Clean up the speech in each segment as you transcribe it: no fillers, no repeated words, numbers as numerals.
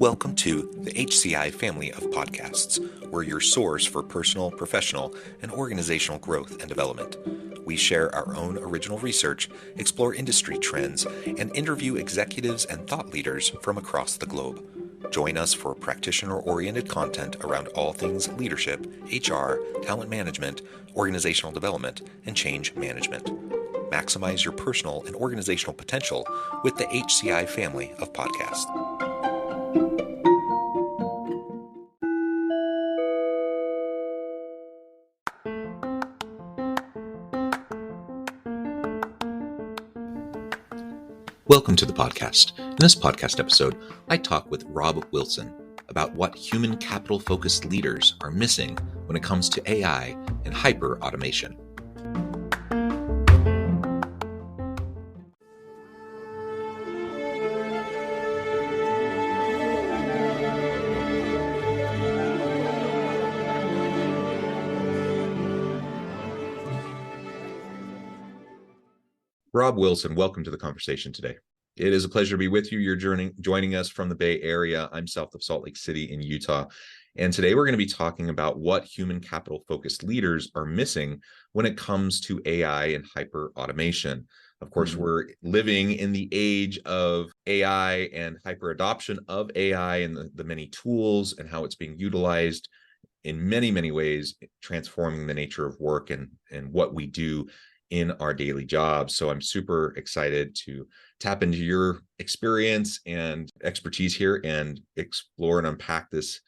Welcome to the HCI family of podcasts. We're your source for personal, professional, and organizational growth and development. We share our own original research, explore industry trends, and interview executives and thought leaders from across the globe. Join us for practitioner-oriented content around all things leadership, HR, talent management, organizational development, and change management. Maximize your personal and organizational potential with the HCI family of podcasts. Welcome to the podcast. In this podcast episode, I talk with Robb Wilson about what human capital-focused leaders are missing when it comes to AI and hyperautomation. Robb Wilson, welcome to the conversation today. It is a pleasure to be with you. You're joining us from the Bay Area. I'm south of Salt Lake City in Utah. And today we're going to be talking about what human capital-focused leaders are missing when it comes to AI and hyperautomation. Of course, we're living in the age of AI and hyper-adoption of AI and the many tools and how it's being utilized in many, many ways, transforming the nature of work and what we do in our daily jobs. So I'm super excited to tap into your experience and expertise here and explore and unpack this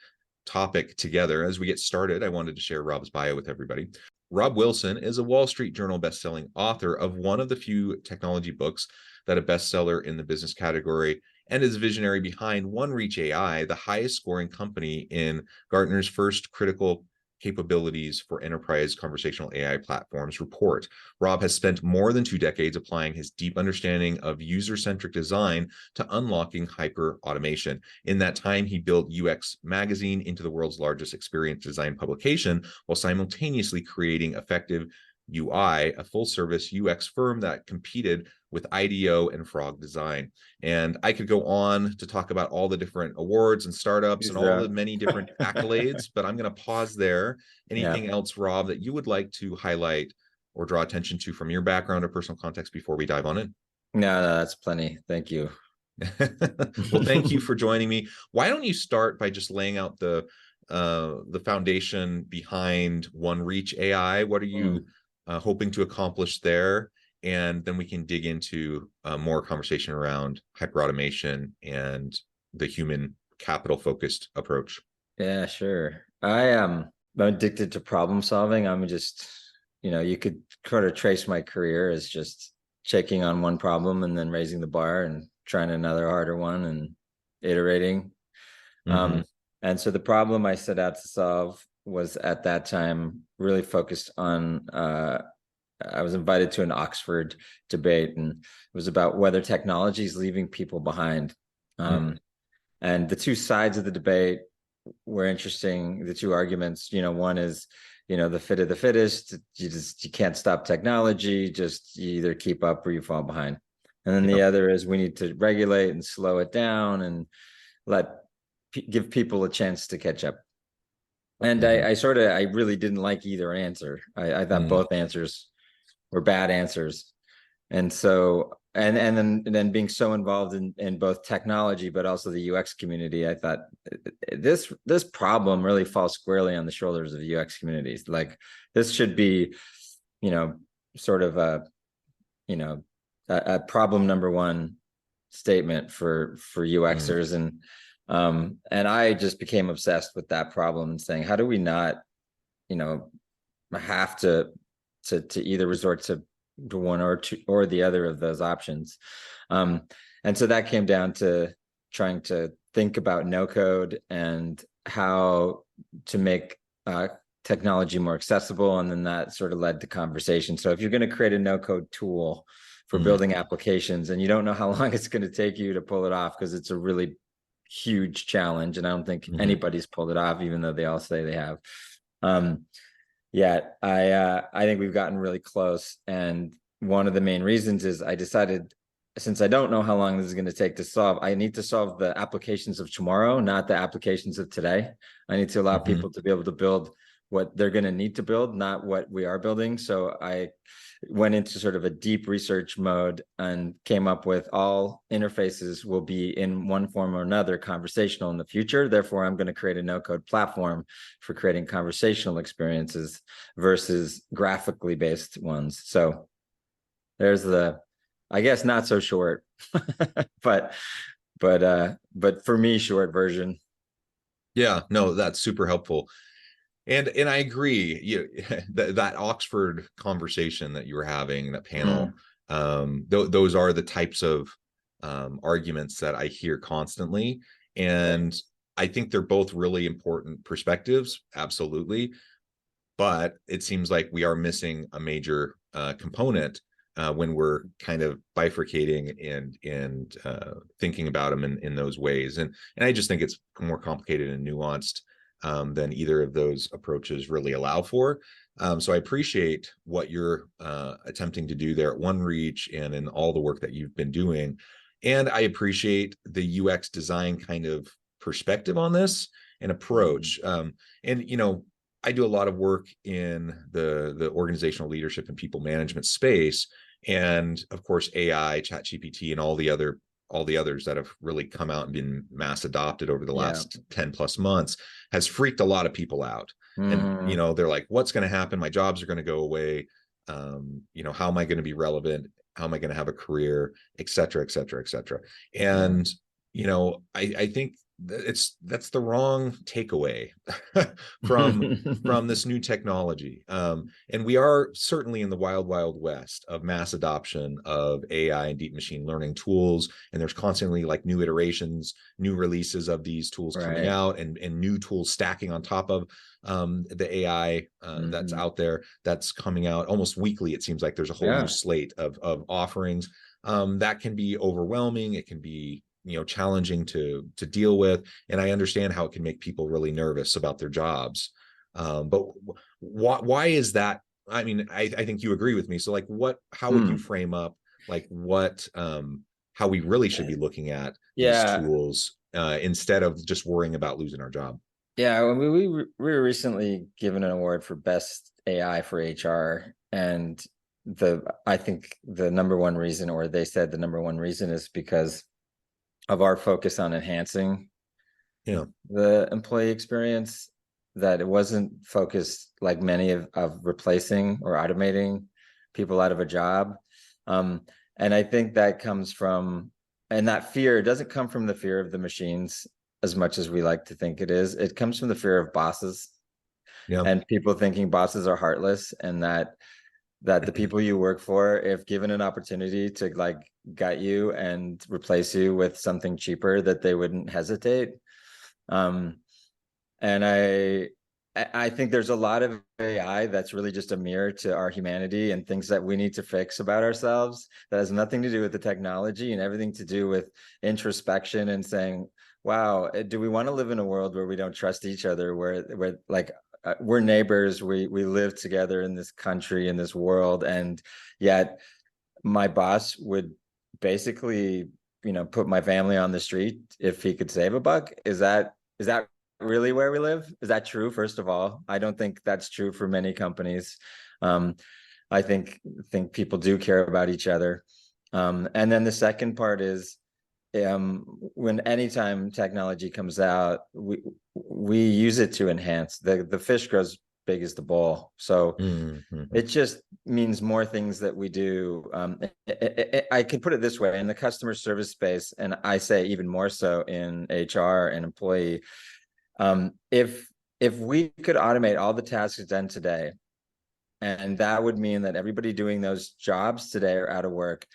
topic together. As we get started, I wanted to share Robb's bio with everybody. Robb Wilson is a Wall Street Journal bestselling author of one of the few technology books that are bestseller in the business category, and is visionary behind OneReach AI, the highest scoring company in Gartner's first critical capabilities for enterprise conversational AI platforms report. Robb has spent more than 2 decades applying his deep understanding of user-centric design to unlocking hyper-automation. In that time, he built UX Magazine into the world's largest experience design publication, while simultaneously creating Effective UI, a full-service UX firm that competed with IDEO and Frog Design. And I could go on to talk about all the different awards and startups and all the many different accolades, but I'm going to pause there. Anything else, Robb, that you would like to highlight or draw attention to from your background or personal context before we dive on in? No, that's plenty. Thank you. Well, thank you for joining me. Why don't you start by just laying out the foundation behind OneReach AI? What are you hoping to accomplish there? And then we can dig into more conversation around hyperautomation and the human capital-focused approach. Yeah, sure. I'm addicted to problem solving. I'm just, you could sort of trace my career as just checking on one problem and then raising the bar and trying another harder one and iterating. And so the problem I set out to solve was at that time really focused on I was invited to an Oxford debate, and it was about whether technology is leaving people behind. And the two sides of the debate were interesting. The two arguments, one is, the fit of the fittest. You can't stop technology. Just you either keep up or you fall behind. And then the other is we need to regulate and slow it down and give people a chance to catch up. And I really didn't like either answer. I thought both answers were bad answers. And so, and then being so involved in both technology, but also the UX community, I thought this problem really falls squarely on the shoulders of the UX communities. Like this should be, sort of a problem number one statement for UXers. And I just became obsessed with that problem and saying, how do we not, have to either resort to one or two or the other of those options. And so that came down to trying to think about no code and how to make technology more accessible. And then that sort of led to conversation. So if you're going to create a no code tool for building applications and you don't know how long it's going to take you to pull it off, because it's a really huge challenge. And I don't think anybody's pulled it off, even though they all say they have. I think we've gotten really close. And one of the main reasons is I decided since I don't know how long this is going to take to solve, I need to solve the applications of tomorrow, not the applications of today. I need to allow people to be able to build what they're going to need to build, not what we are building. So I went into sort of a deep research mode and came up with all interfaces will be in one form or another conversational in the future. Therefore, I'm going to create a no-code platform for creating conversational experiences versus graphically based ones. So there's the, I guess, not so short, but for me, short version. Yeah, no, that's super helpful. And I agree. That Oxford conversation that you were having, that panel, those are the types of arguments that I hear constantly. And I think they're both really important perspectives, absolutely. But it seems like we are missing a major component when we're kind of bifurcating and thinking about them in those ways. And I just think it's more complicated and nuanced than either of those approaches really allow for. So I appreciate what you're attempting to do there at OneReach and in all the work that you've been doing. And I appreciate the UX design kind of perspective on this and approach. And, you know, I do a lot of work in the organizational leadership and people management space. And of course, AI, ChatGPT, and all the others that have really come out and been mass adopted over the last 10 plus months has freaked a lot of people out. And, you know, they're like, what's going to happen? My jobs are going to go away. You know, how am I going to be relevant? How am I going to have a career, et cetera, et cetera, et cetera. And, you know, I think that's the wrong takeaway from this new technology. And we are certainly in the wild west of mass adoption of AI and deep machine learning tools. And there's constantly like new iterations, new releases of these tools coming out, and new tools stacking on top of the AI that's out there, that's coming out almost weekly. It seems like there's a whole new slate of offerings that can be overwhelming. It can be, you know, challenging to deal with. And I understand how it can make people really nervous about their jobs. But why is that? I mean, I think you agree with me. So like how would you frame up like how we really should be looking at these tools instead of just worrying about losing our job? Yeah, we were recently given an award for best AI for HR. And I think the number one reason, or they said the number one reason, is because of our focus on enhancing the employee experience, that it wasn't focused like many of replacing or automating people out of a job. And I think that comes from, and that fear doesn't come from the fear of the machines as much as we like to think it is. It comes from the fear of bosses and people thinking bosses are heartless, and that the people you work for, if given an opportunity to like gut you and replace you with something cheaper, that they wouldn't hesitate. And I think there's a lot of AI that's really just a mirror to our humanity and things that we need to fix about ourselves, that has nothing to do with the technology and everything to do with introspection and saying, wow, do we want to live in a world where we don't trust each other, where like we're neighbors, we live together in this country, in this world, and yet my boss would basically, you know, put my family on the street if he could save a buck? Is that really where we live? Is that true? First of all, I don't think that's true for many companies. I think people do care about each other. And then the second part is, when anytime technology comes out, we use it to enhance. The fish grows big as the bowl. So it just means more things that we do. I can put it this way: in the customer service space, and I say even more so in HR and employee, if we could automate all the tasks done today, and that would mean that everybody doing those jobs today are out of work,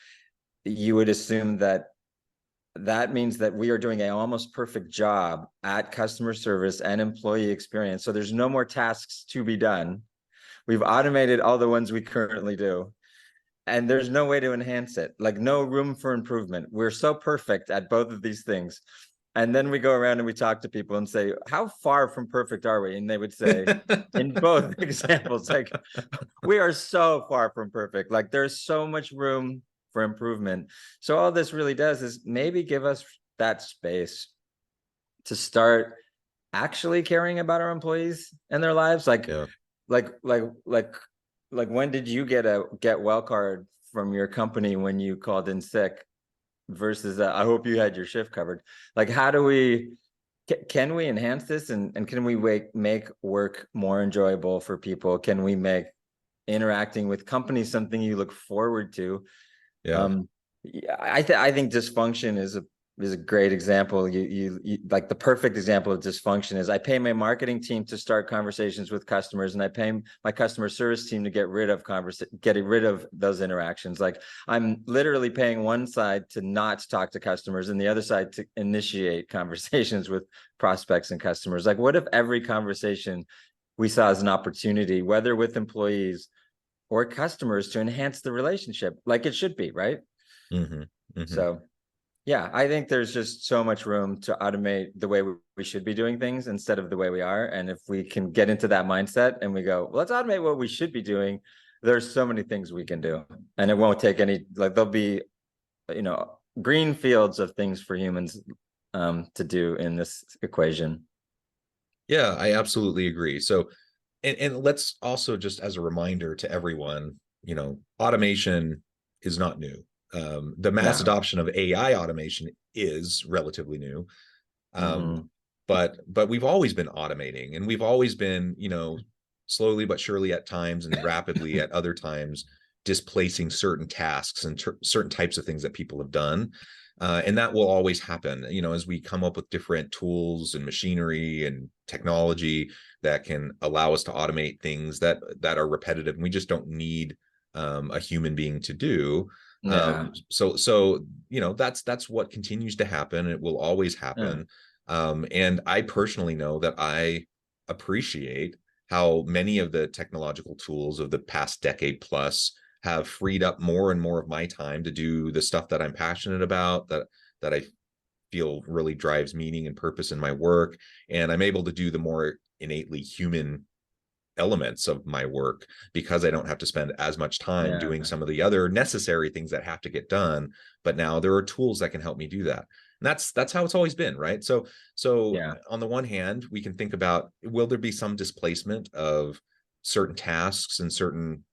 you would assume that means that we are doing an almost perfect job at customer service and employee experience. So there's no more tasks to be done. We've automated all the ones we currently do, and there's no way to enhance it, like no room for improvement. We're so perfect at both of these things. And then we go around and we talk to people and say, how far from perfect are we? And they would say, in both examples, like, we are so far from perfect. Like, there's so much room for improvement. So all this really does is maybe give us that space to start actually caring about our employees and their lives. Yeah. Like when did you get a get well card from your company when you called in sick versus I hope you had your shift covered? Like, how do we, can we enhance this, and can we make work more enjoyable for people? Can we make interacting with companies something you look forward to? Yeah. Yeah, I think dysfunction is a great example. You like, the perfect example of dysfunction is I pay my marketing team to start conversations with customers, and I pay my customer service team to get rid of those interactions. Like, I'm literally paying one side to not talk to customers and the other side to initiate conversations with prospects and customers. Like, what if every conversation we saw as an opportunity, whether with employees or customers, to enhance the relationship like it should be, right? Mm-hmm. Mm-hmm. So yeah, I think there's just so much room to automate the way we should be doing things instead of the way we are. And if we can get into that mindset and we go, let's automate what we should be doing, there's so many things we can do. And it won't take any, like, there'll be, green fields of things for humans to do in this equation. Yeah, I absolutely agree. So, and let's also, just as a reminder to everyone, automation is not new. The mass adoption of AI automation is relatively new. But we've always been automating, and we've always been, slowly but surely at times, and rapidly at other times, displacing certain tasks and certain types of things that people have done. And that will always happen, as we come up with different tools and machinery and technology that can allow us to automate things that are repetitive, and we just don't need a human being to do. So that's what continues to happen. It will always happen. And I personally know that I appreciate how many of the technological tools of the past decade plus have freed up more and more of my time to do the stuff that I'm passionate about, that I feel really drives meaning and purpose in my work. And I'm able to do the more innately human elements of my work because I don't have to spend as much time doing some of the other necessary things that have to get done. But now there are tools that can help me do that. And that's how it's always been, right? So on the one hand, we can think about, will there be some displacement of certain tasks and certain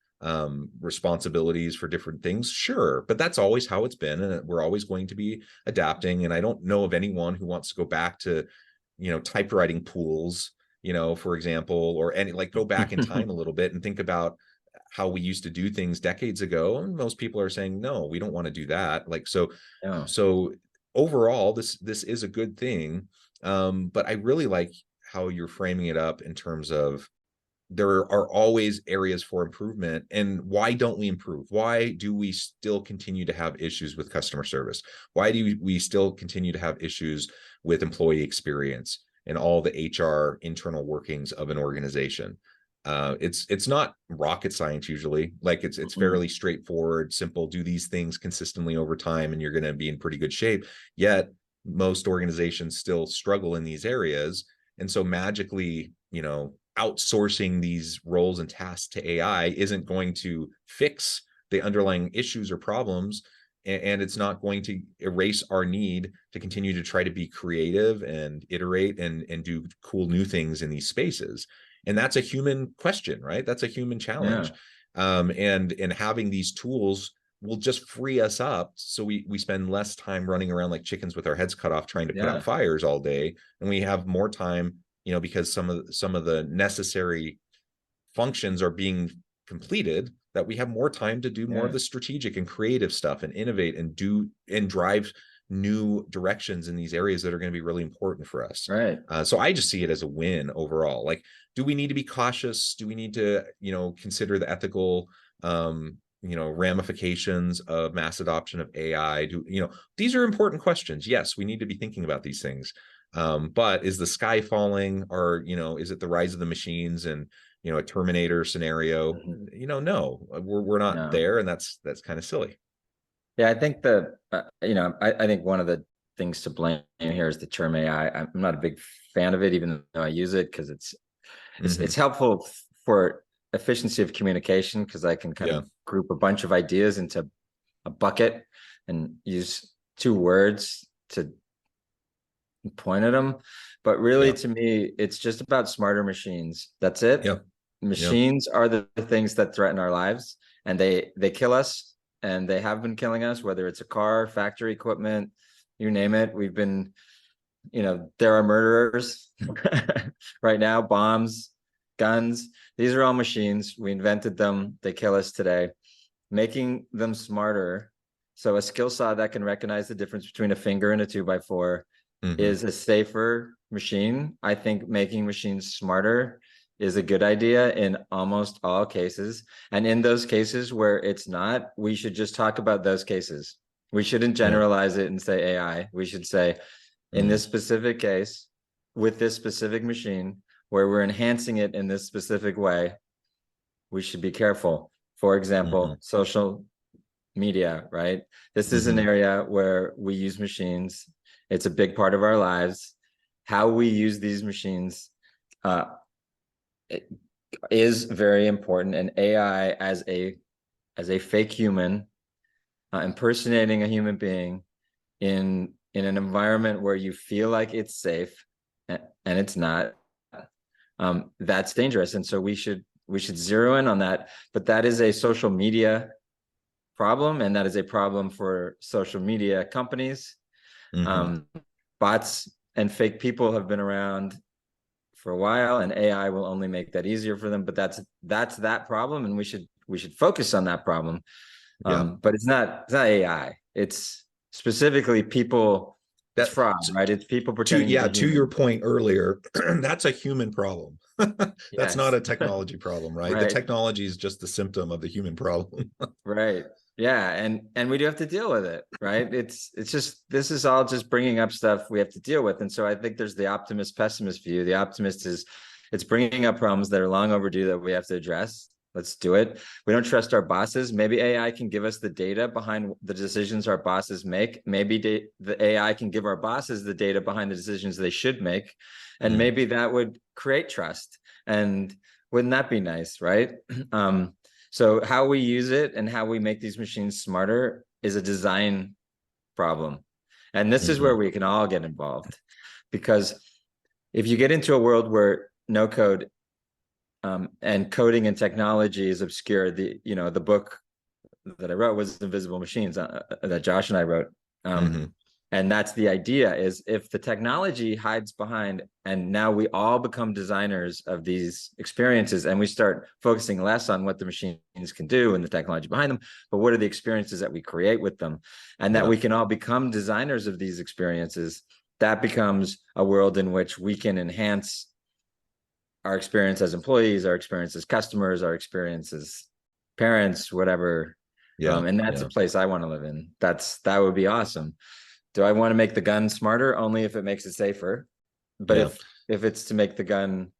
responsibilities for different things? Sure, but that's always how it's been, and we're always going to be adapting. And I don't know of anyone who wants to go back to, typewriting pools, for example, or any, like, go back in time a little bit and think about how we used to do things decades ago. And most people are saying, no, we don't want to do that. Like, so overall, this is a good thing. But I really like how you're framing it up in terms of, there are always areas for improvement. And why don't we improve? Why do we still continue to have issues with customer service? Why do we still continue to have issues with employee experience and all the HR internal workings of an organization? It's not rocket science usually. Like, it's fairly straightforward, simple. Do these things consistently over time, and you're going to be in pretty good shape. Yet most organizations still struggle in these areas. And so magically, outsourcing these roles and tasks to AI isn't going to fix the underlying issues or problems. And it's not going to erase our need to continue to try to be creative and iterate and do cool new things in these spaces. And that's a human question, right? That's a human challenge. And having these tools will just free us up, so we spend less time running around like chickens with our heads cut off trying to put out fires all day, and we have more time, because some of the necessary functions are being completed, that we have more time to do more of the strategic and creative stuff and innovate and do and drive new directions in these areas that are going to be really important for us. Right. So I just see it as a win overall. Like, do we need to be cautious? Do we need to, consider the ethical, ramifications of mass adoption of AI? These are important questions. Yes, we need to be thinking about these things. But is the sky falling, or, is it the rise of the machines and, a Terminator scenario? No, we're not there. And that's kind of silly. Yeah, I think I think one of the things to blame here is the term AI. I'm not a big fan of it, even though I use it, because it's helpful for efficiency of communication, because I can kind of group a bunch of ideas into a bucket and use two words to point at them. But really, Yeah. to me, it's just about smarter machines. That's it. Yeah. Machines are the things that threaten our lives, and they kill us, and they have been killing us, whether it's a car, factory equipment, you name it. We've been, there are murderers right now, bombs, guns. These are all machines. We invented them. They kill us today. Making them smarter. So a skill saw that can recognize the difference between a finger and a 2x4 is a safer machine. I think making machines smarter is a good idea in almost all cases. And in those cases where it's not, we should just talk about those cases. We shouldn't generalize it and say AI. We should say, in this specific case, with this specific machine, where we're enhancing it in this specific way, we should be careful. For example, social media, right? This is an area where we use machines. It's a big part of our lives. How we use these machines is very important. And AI as a fake human, impersonating a human being in an environment where you feel like it's safe and it's not, that's dangerous. And so we should zero in on that. But that is a social media problem, and that is a problem for social media companies. Bots and fake people have been around for a while, and AI will only make that easier for them. But that's that problem, and we should focus on that problem. But it's not AI. It's specifically people. That's fraud, right? It's people pretending. To your point earlier, that's a human problem. That's not a technology problem, right? The technology is just the symptom of the human problem. Right. Yeah, and we do have to deal with it, right? It's just, this is all just bringing up stuff we have to deal with. And so I think there's the optimist pessimist view. The optimist is it's bringing up problems that are long overdue that we have to address. Let's do it. We don't trust our bosses. Maybe AI can give us the data behind the decisions our bosses make. Maybe the AI can give our bosses the data behind the decisions they should make. And maybe that would create trust. And wouldn't that be nice, right? So how we use it and how we make these machines smarter is a design problem. And this is where we can all get involved. Because if you get into a world where no code and coding and technology is obscure, the book that I wrote was Invisible Machines that Josh and I wrote. And that's the idea, is if the technology hides behind, and now we all become designers of these experiences, and we start focusing less on what the machines can do and the technology behind them, but what are the experiences that we create with them, and that we can all become designers of these experiences, that becomes a world in which we can enhance our experience as employees, our experience as customers, our experience as parents, whatever. And that's a place I want to live in. That would be awesome. Do I want to make the gun smarter? Only if it makes it safer. But if it's to make the gun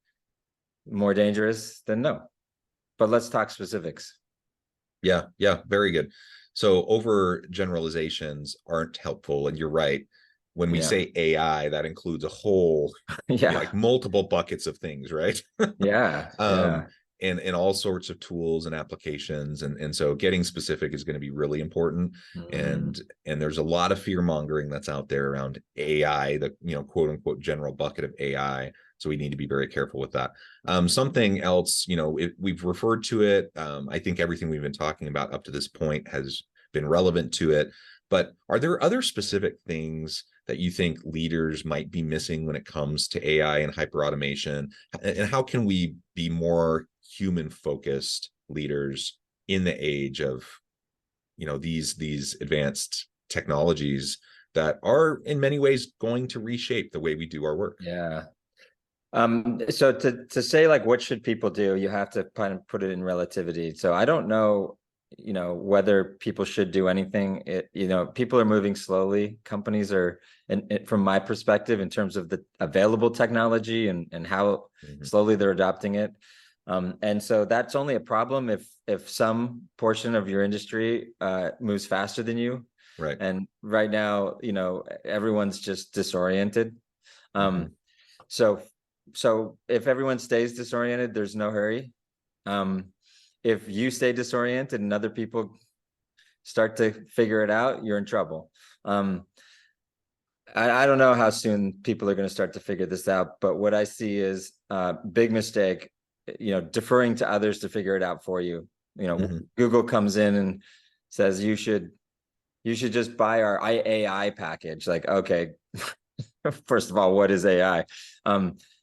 more dangerous, then no. But let's talk specifics. Yeah, very good. So over generalizations aren't helpful, and you're right. When we say AI, that includes a whole like multiple buckets of things, right? And all sorts of tools and applications, and so getting specific is going to be really important. And there's a lot of fear mongering that's out there around AI, the quote unquote general bucket of AI. So we need to be very careful with that. Something else, we've referred to it. I think everything we've been talking about up to this point has been relevant to it. But are there other specific things that you think leaders might be missing when it comes to AI and hyperautomation? And how can we be more human-focused leaders in the age of, these advanced technologies that are in many ways going to reshape the way we do our work? So to say like, what should people do? You have to kind of put it in relativity. So I don't know, whether people should do anything. People are moving slowly. Companies are, and from my perspective, in terms of the available technology and how slowly they're adopting it. And so that's only a problem if some portion of your industry moves faster than you. Right. And right now, everyone's just disoriented. So if everyone stays disoriented, there's no hurry. If you stay disoriented and other people start to figure it out, you're in trouble. I don't know how soon people are going to start to figure this out, but what I see is big mistake, deferring to others to figure it out for you. Google comes in and says, you should just buy our AI package. Like, okay, first of all, what is AI?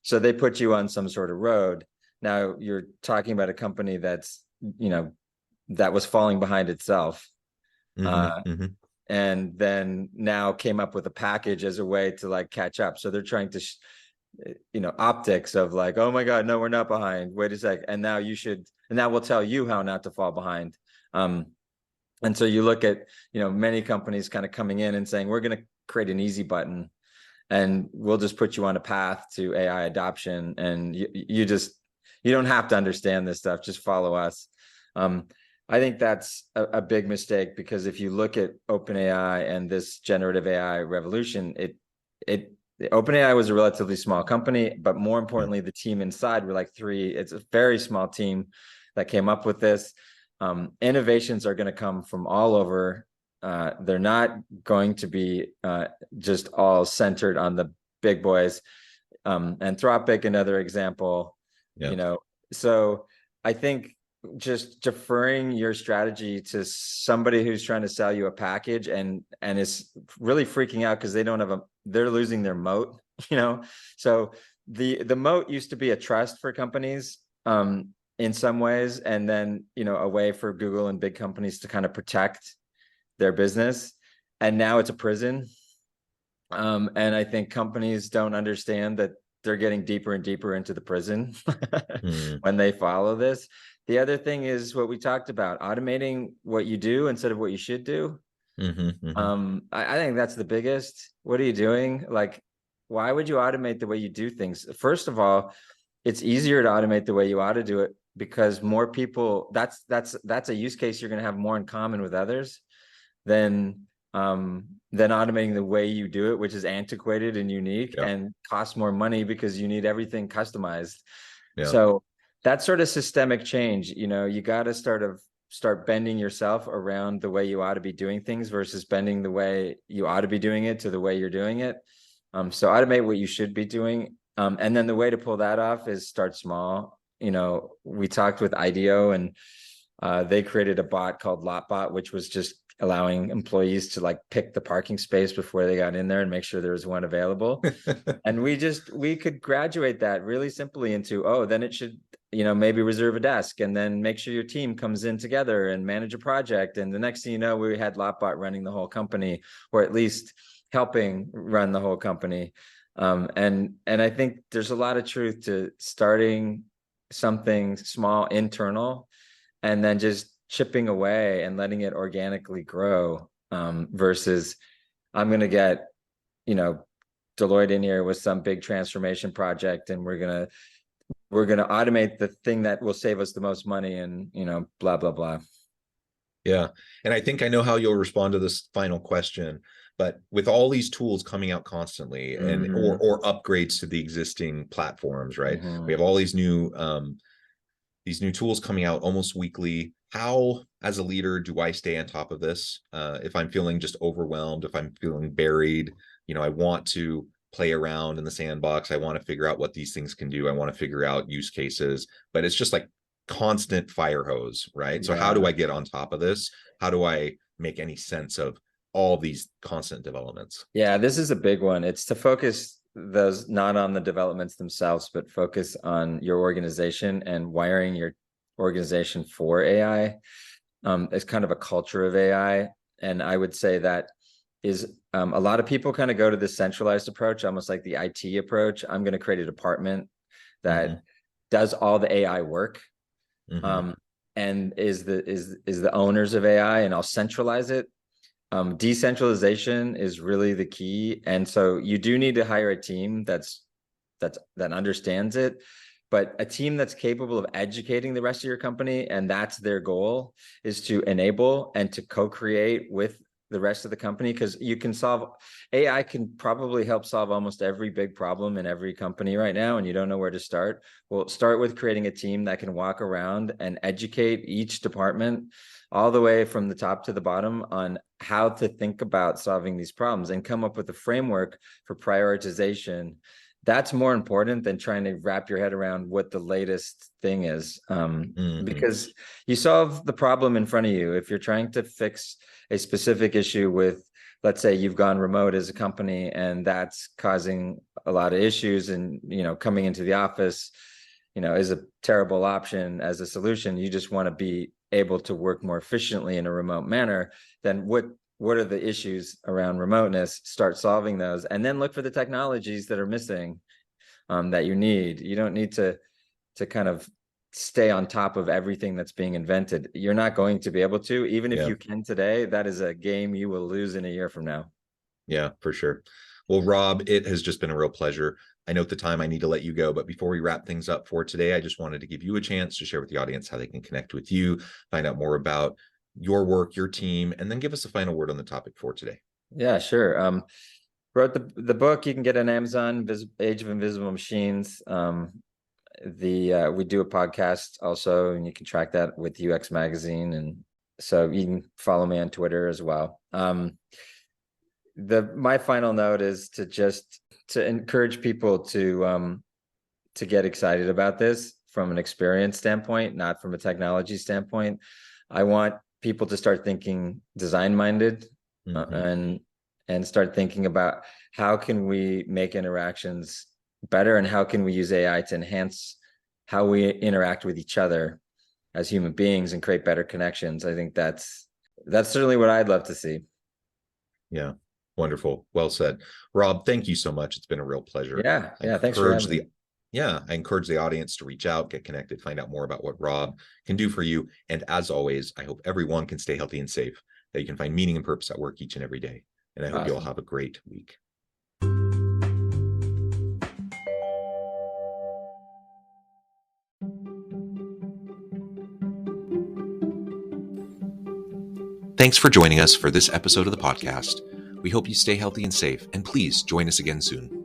So they put you on some sort of road. Now you're talking about a company that's, that was falling behind itself. And then now came up with a package as a way to like catch up. So they're trying to, optics of like, oh my God, no, we're not behind. Wait a sec. And now and that will tell you how not to fall behind. And so you look at, many companies kind of coming in and saying, we're going to create an easy button and we'll just put you on a path to AI adoption. And you don't have to understand this stuff. Just follow us. I think that's a big mistake, because if you look at OpenAI and this generative AI revolution, OpenAI was a relatively small company, but more importantly, the team inside were like 3. It's a very small team that came up with this. Innovations are going to come from all over. They're not going to be just all centered on the big boys. Anthropic, another example. So I think just deferring your strategy to somebody who's trying to sell you a package and is really freaking out because they're losing their moat, So the moat used to be a trust for companies in some ways, and then, a way for Google and big companies to kind of protect their business. And now it's a prison. And I think companies don't understand that they're getting deeper and deeper into the prison when they follow this. The other thing is what we talked about, automating what you do instead of what you should do. I think that's the biggest. What are you doing? Like, why would you automate the way you do things? First of all, it's easier to automate the way you ought to do it because more people, that's a use case you're going to have more in common with others than automating the way you do it, which is antiquated and unique and costs more money because you need everything customized. So that sort of systemic change, you got to start bending yourself around the way you ought to be doing things versus bending the way you ought to be doing it to the way you're doing it. So automate what you should be doing. And then the way to pull that off is start small. We talked with IDEO and they created a bot called LotBot, which was just allowing employees to like pick the parking space before they got in there and make sure there was one available. And we could graduate that really simply into, then it should, maybe reserve a desk and then make sure your team comes in together and manage a project. And the next thing you know, we had LotBot running the whole company, or at least helping run the whole company. And I think there's a lot of truth to starting something small, internal, and then just chipping away and letting it organically grow, versus I'm going to get, Deloitte in here with some big transformation project and we're going to automate the thing that will save us the most money and, blah, blah, blah. Yeah. And I think I know how you'll respond to this final question, but with all these tools coming out constantly and or upgrades to the existing platforms, right? We have all these new tools coming out almost weekly. How, as a leader, do I stay on top of this? If I'm feeling just overwhelmed, if I'm feeling buried, I want to play around in the sandbox. I want to figure out what these things can do. I want to figure out use cases, but it's just like constant fire hose, right? So how do I get on top of this? How do I make any sense of all these constant developments? Yeah, this is a big one. It's to focus those not on the developments themselves, but focus on your organization and wiring your organization for AI. It's kind of a culture of AI. And I would say that is a lot of people kind of go to this centralized approach, almost like the IT approach. I'm going to create a department that does all the AI work, and is the owners of AI, and I'll centralize it. Decentralization is really the key, and so you do need to hire a team that understands it, but a team that's capable of educating the rest of your company, and that's their goal, is to enable and to co-create with the rest of the company, because you can solve, AI can probably help solve almost every big problem in every company right now, and you don't know where to start. Well, start with creating a team that can walk around and educate each department all the way from the top to the bottom on how to think about solving these problems and come up with a framework for prioritization. That's more important than trying to wrap your head around what the latest thing is. Because you solve the problem in front of you. If you're trying to fix a specific issue with, let's say you've gone remote as a company and that's causing a lot of issues, and, coming into the office, is a terrible option as a solution. You just want to be able to work more efficiently in a remote manner. Then what are the issues around remoteness? Start solving those, and then look for the technologies that are missing, that you need. You don't need to kind of stay on top of everything that's being invented. You're not going to be able to, even if you can today. That is a game you will lose in a year from now. Yeah, for sure. Well, Robb, it has just been a real pleasure. I note the time, I need to let you go, but before we wrap things up for today, I just wanted to give you a chance to share with the audience how they can connect with you, find out more about your work, your team, and then give us a final word on the topic for today. Yeah, sure. Wrote the book. You can get on Amazon, Age of Invisible Machines. We do a podcast also, and you can track that with UX Magazine, and so you can follow me on Twitter as well. My final note is to encourage people to get excited about this from an experience standpoint, not from a technology standpoint. I want people to start thinking design-minded, and start thinking about how can we make interactions better, and how can we use AI to enhance how we interact with each other as human beings and create better connections. I think that's certainly what I'd love to see. Yeah. Wonderful. Well said. Robb, thank you so much. It's been a real pleasure. Yeah. Thanks for having me. I encourage the audience to reach out, get connected, find out more about what Robb can do for you. And as always, I hope everyone can stay healthy and safe, that you can find meaning and purpose at work each and every day. And I hope you all have a great week. Thanks for joining us for this episode of the podcast. We hope you stay healthy and safe, and please join us again soon.